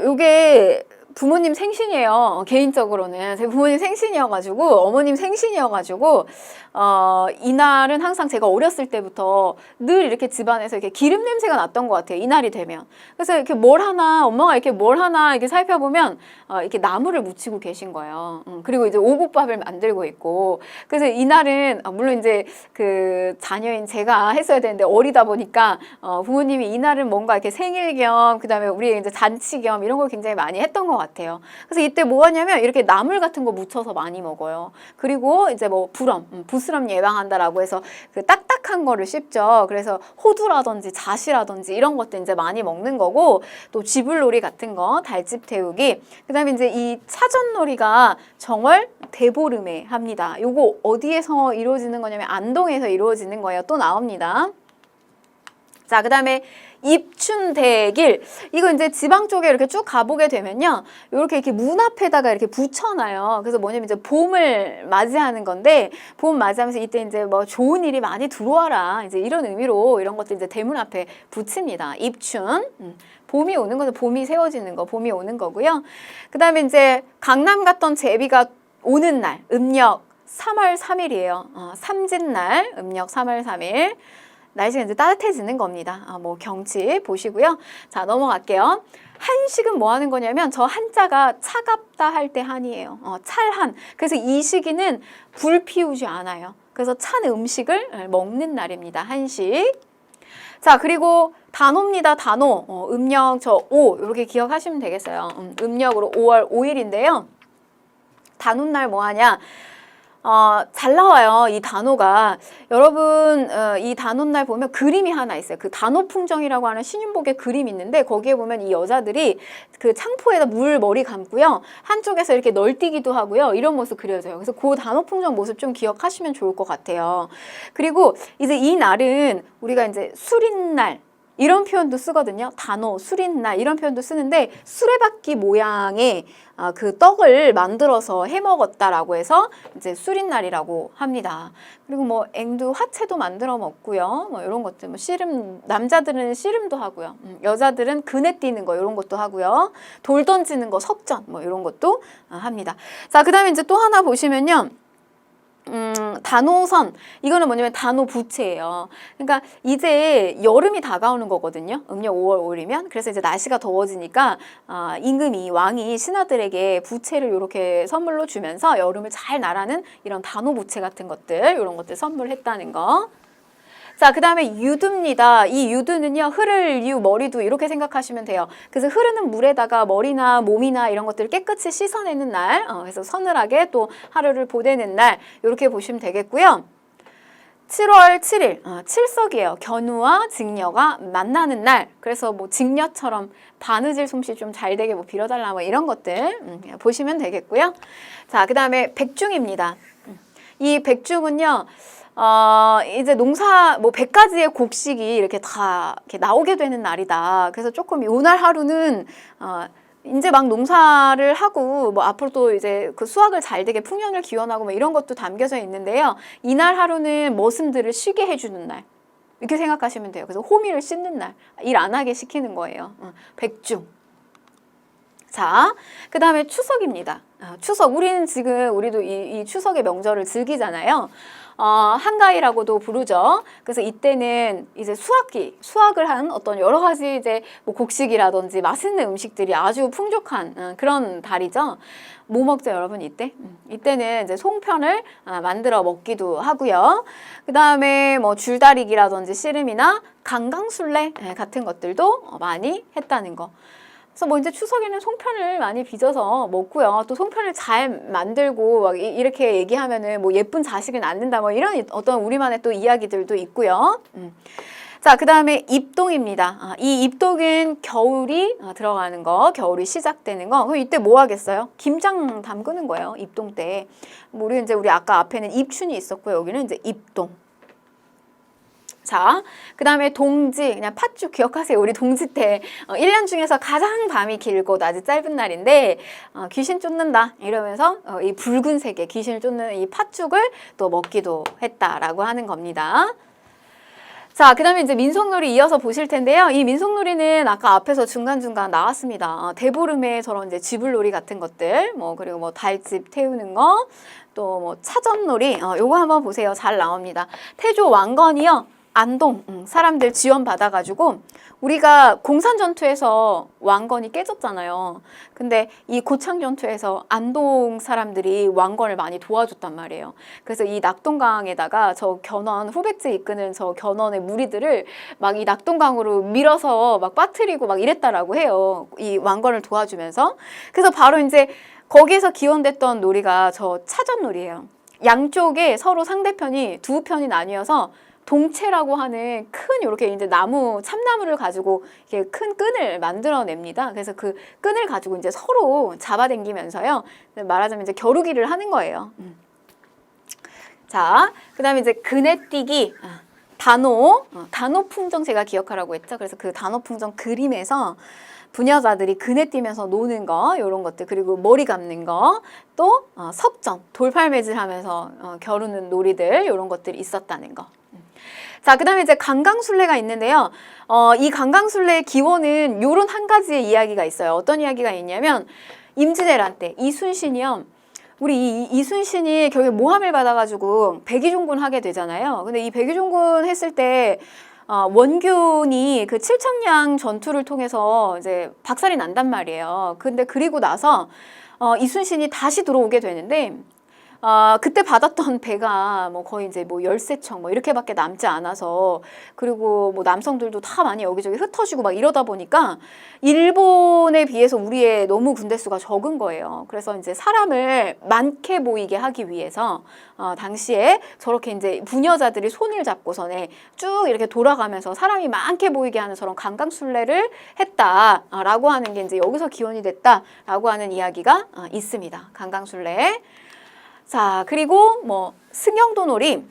요게 부모님 생신이에요. 개인적으로는 제 부모님 생신이어가지고 어머님 생신이어가지고 이날은 항상 제가 어렸을 때부터 늘 이렇게 집안에서 이렇게 기름 냄새가 났던 것 같아요. 이날이 되면. 그래서 이렇게 뭘 하나 엄마가 이렇게 뭘 하나 이렇게 살펴보면 이렇게 나무를 묻히고 계신 거예요. 그리고 이제 오곡밥을 만들고 있고. 그래서 이날은 물론 이제 그 자녀인 제가 했어야 되는데 어리다 보니까 부모님이 이날은 뭔가 이렇게 생일 겸 그다음에 우리 이제 잔치 겸 이런 걸 굉장히 많이 했던 것 같아요. 그래서 이때 뭐 하냐면 이렇게 나물 같은 거 묻혀서 많이 먹어요. 그리고 이제 뭐 부스럼 예방한다라고 해서 그 딱딱한 거를 씹죠. 그래서 호두라든지 잣이라든지 이런 것도 이제 많이 먹는 거고 또 쥐불놀이 같은 거, 달집 태우기. 그다음에 이제 이 차전놀이가 정월 대보름에 합니다. 요거 어디에서 이루어지는 거냐면 안동에서 이루어지는 거예요. 또 나옵니다. 자, 그다음에 입춘대길. 이거 이제 지방 쪽에 이렇게 쭉 가보게 되면요. 이렇게 문 앞에다가 이렇게 붙여놔요. 그래서 뭐냐면 이제 봄을 맞이하는 건데, 봄 맞이하면서 이때 이제 뭐 좋은 일이 많이 들어와라. 이제 이런 의미로 이런 것들 이제 대문 앞에 붙입니다. 입춘. 봄이 오는 거는 봄이 세워지는 거, 봄이 오는 거고요. 그 다음에 이제 강남 갔던 제비가 오는 날, 음력 3월 3일이에요. 삼진날, 음력 3월 3일. 날씨가 이제 따뜻해지는 겁니다. 뭐 경치 보시고요. 자, 넘어갈게요. 한식은 뭐 하는 거냐면 저 한자가 차갑다 할 때 한이에요. 찰한. 그래서 이 시기는 불 피우지 않아요. 그래서 찬 음식을 먹는 날입니다. 한식. 자, 그리고 단오입니다. 단오. 음력 저 5 이렇게 기억하시면 되겠어요. 음력으로 5월 5일인데요. 단오날 뭐 하냐? 잘 나와요. 이 단오가. 여러분, 이 단오날 보면 그림이 하나 있어요. 그 단오풍정이라고 하는 신윤복의 그림이 있는데 거기에 보면 이 여자들이 그 창포에다 물 머리 감고요. 한쪽에서 이렇게 널뛰기도 하고요. 이런 모습 그려져요. 그래서 그 단오풍정 모습 좀 기억하시면 좋을 것 같아요. 그리고 이제 이 날은 우리가 이제 수린날 이런 표현도 쓰거든요. 단오, 수린날 이런 표현도 쓰는데 수레바퀴 모양의 그 떡을 만들어서 해 먹었다라고 해서 이제 수린날이라고 합니다. 그리고 뭐 앵두 화채도 만들어 먹고요. 뭐 이런 것들, 뭐 씨름 남자들은 씨름도 하고요. 여자들은 그네 뛰는 거 이런 것도 하고요. 돌 던지는 거 석전 뭐 이런 것도 합니다. 자, 그다음에 이제 또 하나 보시면요. 단오선 이거는 뭐냐면 단오 부채예요. 그러니까 이제 여름이 다가오는 거거든요. 음력 5월 5일이면. 그래서 이제 날씨가 더워지니까 임금이 왕이 신하들에게 부채를 이렇게 선물로 주면서 여름을 잘 나라는 이런 단오 부채 같은 것들 이런 것들 선물했다는 거. 자, 그 다음에 유두입니다. 이 유두는요, 흐를 이유, 머리도 이렇게 생각하시면 돼요. 그래서 흐르는 물에다가 머리나 몸이나 이런 것들을 깨끗이 씻어내는 날, 그래서 서늘하게 또 하루를 보내는 날, 이렇게 보시면 되겠고요. 7월 7일, 칠석이에요. 견우와 직녀가 만나는 날. 그래서 뭐 직녀처럼 바느질 솜씨 좀 잘 되게 뭐 빌어달라 뭐 이런 것들 보시면 되겠고요. 자, 그 다음에 백중입니다. 이 백중은요, 이제 농사, 뭐 100가지의 곡식이 이렇게 다 이렇게 나오게 되는 날이다. 그래서 조금 요날 하루는, 이제 막 농사를 하고, 뭐 앞으로 또 이제 그 수확을 잘 되게 풍년을 기원하고 뭐 이런 것도 담겨져 있는데요. 이날 하루는 머슴들을 쉬게 해주는 날. 이렇게 생각하시면 돼요. 그래서 호미를 씻는 날. 일 안 하게 시키는 거예요. 백중. 자, 그 다음에 추석입니다. 추석. 우리도 이 추석의 명절을 즐기잖아요. 한가위라고도 부르죠. 그래서 이때는 이제 수확을 한 어떤 여러 가지 이제 뭐 곡식이라든지 맛있는 음식들이 아주 풍족한 그런 달이죠. 뭐 먹죠, 여러분, 이때? 이때는 이제 송편을 만들어 먹기도 하고요. 그 다음에 뭐 줄다리기라든지 씨름이나 강강술래 같은 것들도 많이 했다는 거. 그래서 뭐 이제 추석에는 송편을 많이 빚어서 먹고요. 또 송편을 잘 만들고 막 이렇게 얘기하면은 뭐 예쁜 자식을 낳는다 뭐 이런 어떤 우리만의 또 이야기들도 있고요. 자, 그 다음에 입동입니다. 이 입동은 겨울이 들어가는 거, 겨울이 시작되는 거. 그럼 이때 뭐 하겠어요? 김장 담그는 거예요. 입동 때. 우리 아까 앞에는 입춘이 있었고요. 여기는 이제 입동. 자, 그 다음에 동지, 그냥 팥죽 기억하세요. 우리 동지 때 1년 중에서 가장 밤이 길고 낮이 짧은 날인데 귀신 쫓는다 이러면서 이 붉은색의 귀신을 쫓는 이 팥죽을 또 먹기도 했다라고 하는 겁니다. 자, 그 다음에 이제 민속놀이 이어서 보실 텐데요. 이 민속놀이는 아까 앞에서 중간중간 나왔습니다. 대보름에 저런 이제 쥐불놀이 같은 것들, 뭐, 그리고 뭐 달집 태우는 거, 또 뭐 차전놀이, 요거 한번 보세요. 잘 나옵니다. 태조 왕건이요. 안동 사람들 지원 받아가지고 우리가 공산전투에서 왕건이 깨졌잖아요. 근데 이 고창전투에서 안동 사람들이 왕건을 많이 도와줬단 말이에요. 그래서 이 낙동강에다가 저 견원 후백제 이끄는 저 견원의 무리들을 막 이 낙동강으로 밀어서 막 빠뜨리고 막 이랬다라고 해요. 이 왕건을 도와주면서. 그래서 바로 이제 거기에서 기원됐던 놀이가 저 차전놀이에요. 양쪽에 서로 상대편이 두 편이 나뉘어서 동체라고 하는 큰 이렇게 이제 참나무를 가지고 이렇게 큰 끈을 만들어냅니다. 그래서 그 끈을 가지고 이제 서로 잡아당기면서요. 말하자면 이제 겨루기를 하는 거예요. 자, 그 다음에 이제 그네뛰기. 단오 풍정 제가 기억하라고 했죠. 그래서 그 단오 풍정 그림에서 부녀자들이 그네 뛰면서 노는 거, 이런 것들, 그리고 머리 감는 거, 또 석전, 돌팔매질 하면서 겨루는 놀이들, 이런 것들이 있었다는 거. 자, 그 다음에 이제 강강술래가 있는데요. 이 강강술래의 기원은 요런 한 가지의 이야기가 있어요. 어떤 이야기가 있냐면, 임진왜란 때 이순신이요. 우리 이순신이 결국에 모함을 받아가지고 백의종군 하게 되잖아요. 근데 이 백의종군 했을 때 원균이 그 칠천량 전투를 통해서 이제 박살이 난단 말이에요. 근데 그리고 나서 이순신이 다시 들어오게 되는데 그때 받았던 배가 뭐 거의 이제 뭐 13척 뭐 이렇게밖에 남지 않아서, 그리고 뭐 남성들도 다 많이 여기저기 흩어지고 막 이러다 보니까 일본에 비해서 우리의 너무 군대 수가 적은 거예요. 그래서 이제 사람을 많게 보이게 하기 위해서 당시에 저렇게 이제 부녀자들이 손을 잡고서네 쭉 이렇게 돌아가면서 사람이 많게 보이게 하는 저런 강강술래를 했다라고 하는 게 이제 여기서 기원이 됐다라고 하는 이야기가 있습니다. 강강술래. 자, 그리고 뭐 승경도놀이.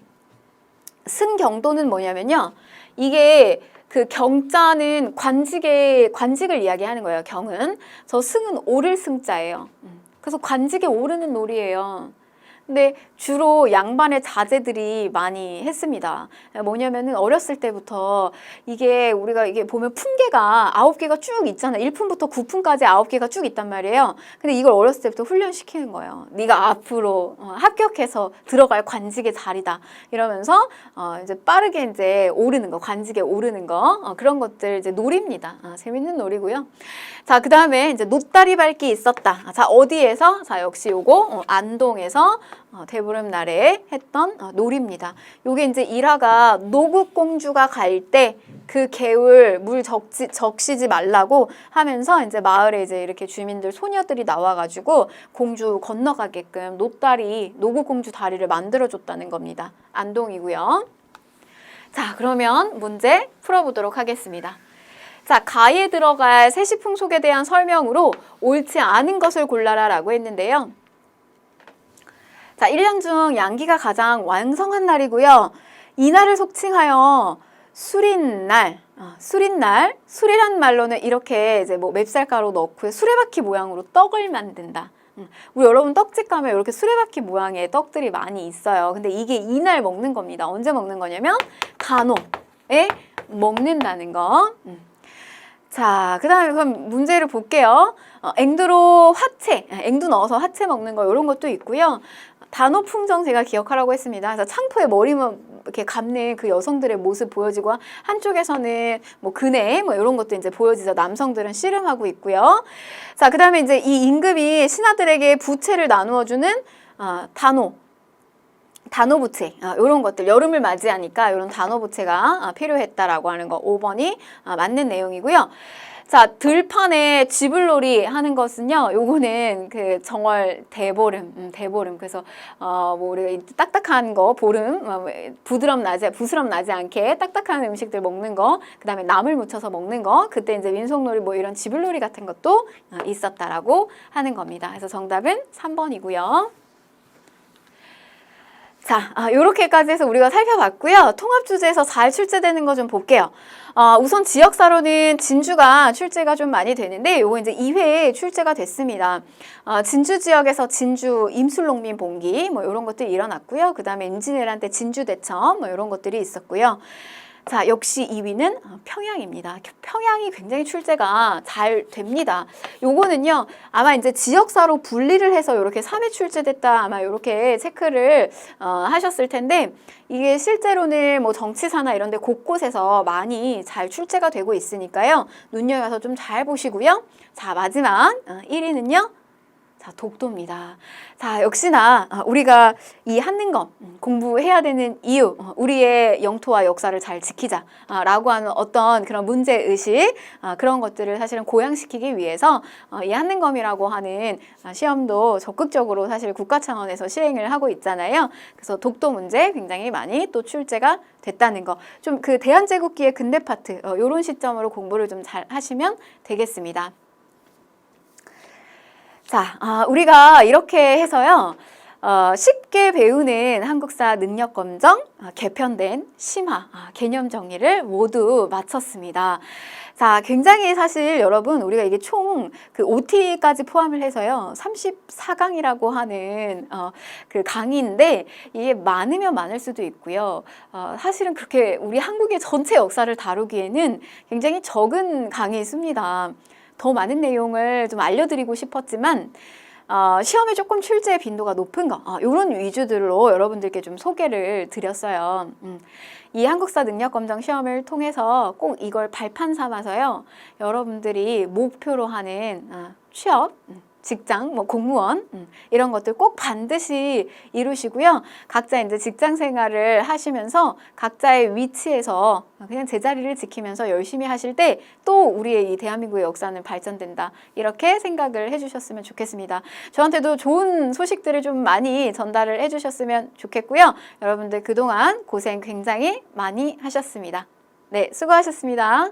승경도는 뭐냐면요, 이게 그 경자는 관직을 이야기하는 거예요. 경은. 저 승은 오를 승자예요. 그래서 관직에 오르는 놀이예요. 근데 주로 양반의 자제들이 많이 했습니다. 뭐냐면은 어렸을 때부터 우리가 보면 품계가 9개가 쭉 있잖아요. 1품부터 9품까지 9개가 쭉 있단 말이에요. 근데 이걸 어렸을 때부터 훈련시키는 거예요. 네가 앞으로 합격해서 들어갈 관직의 자리다. 이러면서 이제 빠르게 이제 오르는 거, 관직에 오르는 거, 그런 것들 이제 놀입니다. 재밌는 놀이고요. 자, 그 다음에 이제 노다리 밟기 있었다. 자, 어디에서? 자, 역시 요거 안동에서 대보름날에 했던 놀이입니다. 요게 이제 일화가 노국공주가 갈 때 그 개울 물 적시지 말라고 하면서 이제 마을에 이제 이렇게 주민들 소녀들이 나와가지고 공주 건너가게끔 노국공주 다리를 만들어줬다는 겁니다. 안동이고요. 자, 그러면 문제 풀어보도록 하겠습니다. 자, 가에 들어갈 세시풍속에 대한 설명으로 옳지 않은 것을 골라라 라고 했는데요. 자, 1년 중 양기가 가장 왕성한 날이고요. 이날을 속칭하여 수린날, 술이란 말로는 이렇게 이제 뭐 맵쌀가루 넣고 수레바퀴 모양으로 떡을 만든다. 우리 여러분 떡집 가면 이렇게 수레바퀴 모양의 떡들이 많이 있어요. 근데 이게 이날 먹는 겁니다. 언제 먹는 거냐면 간호에 먹는다는 거. 자, 그 다음에 그럼 문제를 볼게요. 앵두로 화채, 앵두 넣어서 화채 먹는 거 이런 것도 있고요. 단오풍정 제가 기억하라고 했습니다. 그래서 창포에 머리만 이렇게 감는 그 여성들의 모습 보여지고, 한쪽에서는 뭐 그네 뭐 이런 것도 이제 보여지죠. 남성들은 씨름하고 있고요. 자, 그 다음에 이제 이 임금이 신하들에게 부채를 나누어주는 단오부채, 이런 것들, 여름을 맞이하니까 이런 단오부채가 필요했다라고 하는 거 5번이 맞는 내용이고요. 자, 들판에 쥐불놀이 하는 것은요, 요거는 그 정월 대보름. 그래서 뭐 우리가 딱딱한 거, 보름, 부스럼 나지 않게 딱딱한 음식들 먹는 거, 그 다음에 나물 묻혀서 먹는 거, 그때 이제 민속놀이 뭐 이런 쥐불놀이 같은 것도 있었다라고 하는 겁니다. 그래서 정답은 3번이고요. 자, 요렇게까지 해서 우리가 살펴봤고요. 통합 주제에서 잘 출제되는 거 좀 볼게요. 우선 지역사로는 진주가 출제가 좀 많이 되는데, 요거 이제 2회에 출제가 됐습니다. 진주 지역에서 진주 임술농민 봉기 뭐 이런 것들이 일어났고요. 그 다음에 임진왜란 때 진주대첩 뭐 이런 것들이 있었고요. 자, 역시 2위는 평양입니다. 평양이 굉장히 출제가 잘 됩니다. 요거는요, 아마 이제 지역사로 분리를 해서 이렇게 3회 출제됐다, 아마 이렇게 체크를 하셨을 텐데, 이게 실제로는 뭐 정치사나 이런 데 곳곳에서 많이 잘 출제가 되고 있으니까요. 눈여겨서 좀 잘 보시고요. 자, 마지막 1위는요. 자, 독도입니다. 자, 역시나 우리가 이 한능검 공부해야 되는 이유, 우리의 영토와 역사를 잘 지키자 라고 하는 어떤 그런 문제의식, 그런 것들을 사실은 고양시키기 위해서 이 한능검이라고 하는 시험도 적극적으로 사실 국가 차원에서 시행을 하고 있잖아요. 그래서 독도 문제 굉장히 많이 또 출제가 됐다는 거. 좀 그 대한제국기의 근대 파트, 이런 시점으로 공부를 좀 잘 하시면 되겠습니다. 자, 우리가 이렇게 해서요, 쉽게 배우는 한국사 능력검정, 개편된 심화, 개념 정리를 모두 마쳤습니다. 자, 굉장히 사실 여러분 우리가 이게 총 그 OT까지 포함을 해서요 34강이라고 하는 그 강의인데 이게 많으면 많을 수도 있고요. 사실은 그렇게 우리 한국의 전체 역사를 다루기에는 굉장히 적은 강의 수입니다. 더 많은 내용을 좀 알려드리고 싶었지만 시험에 조금 출제 빈도가 높은 거 이런 위주들로 여러분들께 좀 소개를 드렸어요. 이 한국사 능력검정 시험을 통해서 꼭 이걸 발판 삼아서요 여러분들이 목표로 하는 취업, 직장, 뭐 공무원 이런 것들 꼭 반드시 이루시고요. 각자 이제 직장 생활을 하시면서 각자의 위치에서 그냥 제자리를 지키면서 열심히 하실 때 또 우리의 이 대한민국의 역사는 발전된다. 이렇게 생각을 해주셨으면 좋겠습니다. 저한테도 좋은 소식들을 좀 많이 전달을 해주셨으면 좋겠고요. 여러분들 그동안 고생 굉장히 많이 하셨습니다. 네, 수고하셨습니다.